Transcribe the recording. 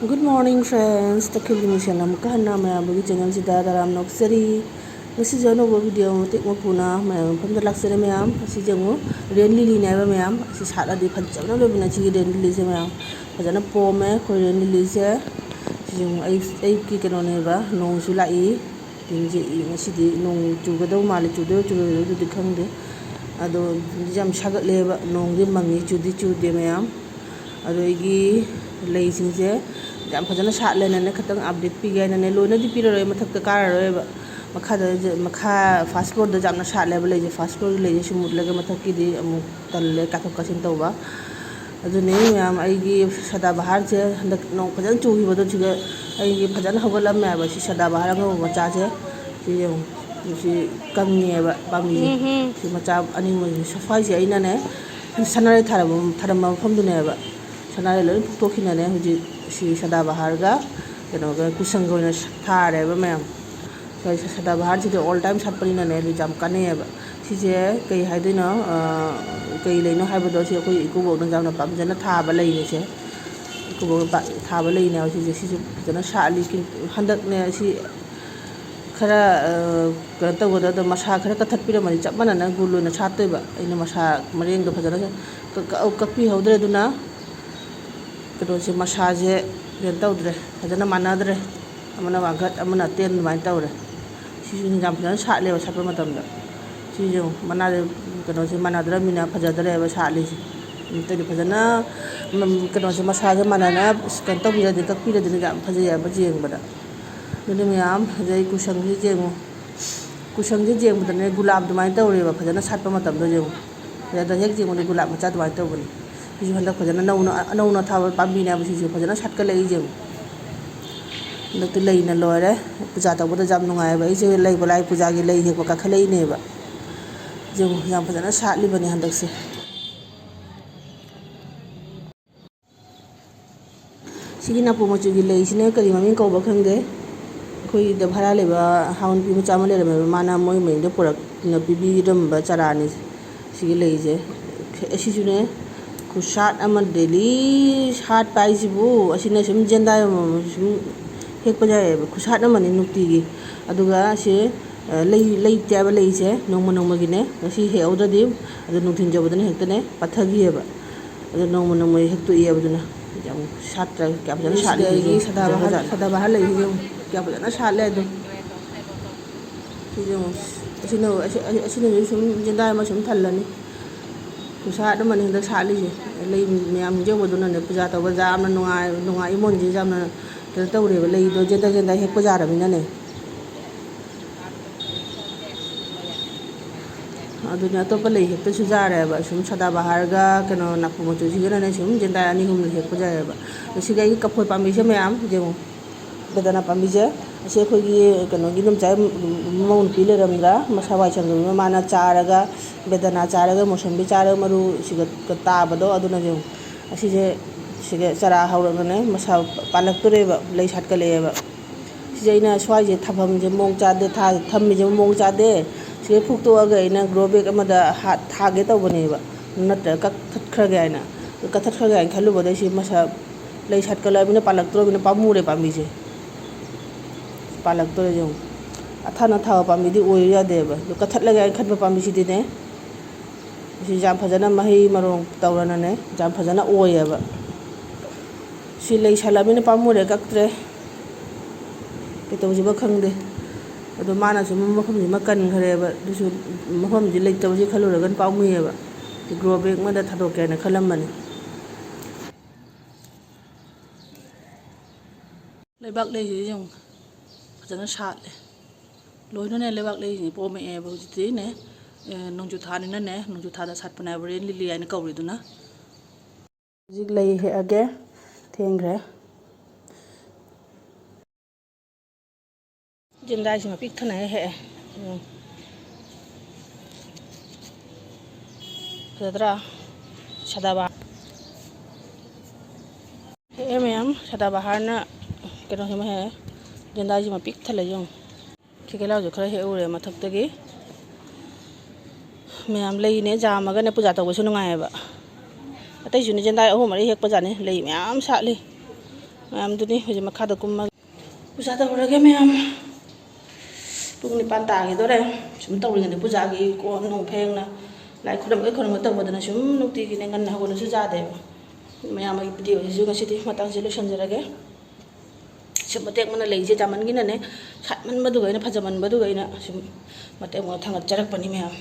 Good morning friends, takilimi siya na mukhahan na may channel si Daram Noksari. Ngasi jano bo video tik mo puna may pamdalaksari mayam si jango ren lili na ba mayam si sala di phajam na lo bina chi ren lili se mayam phajana po me ko ren lili se si jang ai ki kano ne ba nong su lai din je ngasi di nong chu ga do mali chu do di khang de ado jam sagat le ba nong di mangi chu de mayam ado igi lei sing se jam phajana sat le na khatang update pi ga na lo na di pi roi mathak ka kar roi ba makha fast food da jamna sat le ba le je fast food le je sumut le ga mathak ki di amu tal le ka thok ka sin taw ba adu ne yam ai gi sada bahar je handak no phajana chu hi ba do chi ga ai gi phajana hogalam ma ba si sada bahar ga ma cha je si yong si kam ni ba ba mi si ma cha ani mo safai je ai na ne sanare tharam pham du ne ba sanare lo to khina ne huji si sada bahar ga keno ga kusang go na thare ba mayam so sada bahar ji all time sat pani na ne lu jam kane ba si je kai hai de no kai le no hai ba do si ko iku bo no jam na pam jana tha ba lai ne se iku bo ba tha ba lai ne si je si jana sha li kin handak ne si khara ka ta go da masa khara ka that pi ra mari chap mana na gulu na chat ba ina masa mareng do phajana ka pi hodre du na kado si massage ren tawdre phajana manadre amana wagat amana ten mai tawre si jam phajana sat le sat pa matam da si jo manade kado si manadra mina phajadre ba sat le si te phajana kado si massage manana kan taw bira de tak pira de jam phajaya ba jeng bada nune myam jai kusang ji jengo kusang ji jeng bada ne gulab du mai tawre ba phajana sat pa matam do jengo ya da hek jengo ne gulab ma cha du mai taw bani si handa phajana nauna tha pambi na si phajana sat ka lei jeng dak te lei na lore puja ta boda jam nungai ba je lei balai puja gi lei he ko ka khalei ne ba jeng jam phajana sat li bani handak se sigi na pu ma chu gi lei sine kari mami ko ba khang de khoi da bhara le ba haun pi ma cha ma le ba mana moi mai de purak na bibi ram ba chara ni sigi lei je si ju ne kusat ama daily sat pai jibu asina sum jenda sum hek paja kusat ama ni nukti gi aduga se lei ta ba lei se nongma gi ne si he oda di adu nuthin job ne hek ne pathagi ba adu nongma hek tu ye ba na jam sat ra kya ba sat le gi sada bahar lei gi kya ba na sat le do si jo asina sum jenda ma sum thalani kusat ma ni da sat li je lei myam je bo do na ne puja ta ba jam na nungai mon ji jam na ta taw re ba lei do jenda hek puja ra mi na ne adu na to pa lei hek ta su ja ra ba sum sada bahar ga kano na pu mo chu ji na ne sum jenda ani hum hek puja ba si ga gi kapoi pa mi se myam je mo bedana pa mi je ase khoi gi kano gi num chai mon pi le ram ga masa wai chang ma mana cha ra ga bedana cha ra ga mosambi cha ra maru siga ta ba do adu na je asi je siga chara haura ne masa palak to re ba lei sat ka le ba si je ina swai je thapam je mong cha de tha tham mi je mong cha de si phuk to ga ina grow bag ama da hat tha ge taw bane ba nat ka that khra ga ina ka that khra ga khalu ba de si masa lei sat ka la bina palak to bina pamu re pa mi je palak to je athana tha pa mi di oi ya de ba ka that la ga khat pa mi si de ne si jam phajana mahi marong tawrana ne jam phajana oi ya ba si lei sala bina pamu re kak tre ke to ji ba khang de adu mana su makham ji makan khare ba du su makham ji lei taw ji khalu ra gan pamu ya ba ti grow bag ma da thado ke na khalam mani leibak lei ji jong phajana sat le loi no ne leibak lei ni po me e ba ji ti ne nong ju tha ni na ne nong ju tha da sat pana ren li ai na kaw ri du na jik lei he age theng re jendai si ma pik thana he sadra sada ba he mem sada bahar na keno he ma he jendai si ma pik thala jong khikela jo khara he ure ma thak ta gi myam lei ne jam ga ne puja taw su ngai ba atai ju ni jendai ahum mari hek pa jani lei myam sa li ꯃꯌꯥꯝꯗꯨꯅꯤ ꯍꯧꯖꯤꯛ ꯃꯈꯥꯗ ꯀꯨꯝꯃꯒ ꯄꯨꯖꯥ ꯇꯧꯔꯒꯦ ꯃꯌꯥꯝ ꯄꯨꯡ 9 ꯇꯥꯈꯤꯗꯣꯔꯦ ꯁꯨꯝ ꯇꯧꯔꯤꯉꯩꯗ ꯄꯨꯖꯥꯒꯤ ꯀꯣꯟ ꯅꯨꯡ ꯐꯦꯡꯅ ꯂꯥꯏ ꯈꯨꯔꯨꯝꯕ ꯇꯧꯕꯗꯅ ꯁꯨꯝ ꯅꯨꯡꯇꯤꯒꯤꯅꯦ ꯉꯟꯅ ꯍꯧꯒꯠꯂꯁꯨ ꯌꯥꯗꯦꯕ ꯃꯌꯥꯝꯒꯤ ꯚꯤꯗꯤꯑꯣꯁꯤꯁꯨ ꯉꯁꯤꯗꯤ ꯃꯇꯥꯡꯁꯤ ꯂꯣꯏꯁꯤꯟꯖꯔꯒꯦ ꯁꯨꯝ ꯃꯇꯦꯛ ꯃꯅ ꯂꯩꯁꯦ ꯆꯥꯃꯟꯒꯤꯅꯅꯦ ꯁꯥꯠꯃꯟꯕꯗꯨꯒ ꯑꯩꯅ ꯐꯖꯃꯟꯕꯗꯨꯒ ꯑꯩꯅ ꯁꯨꯝ ꯃꯇꯦꯛ ꯃꯅ ꯊꯥꯡꯒꯠꯆꯔꯛꯄꯅꯤ ꯃꯌꯥꯝ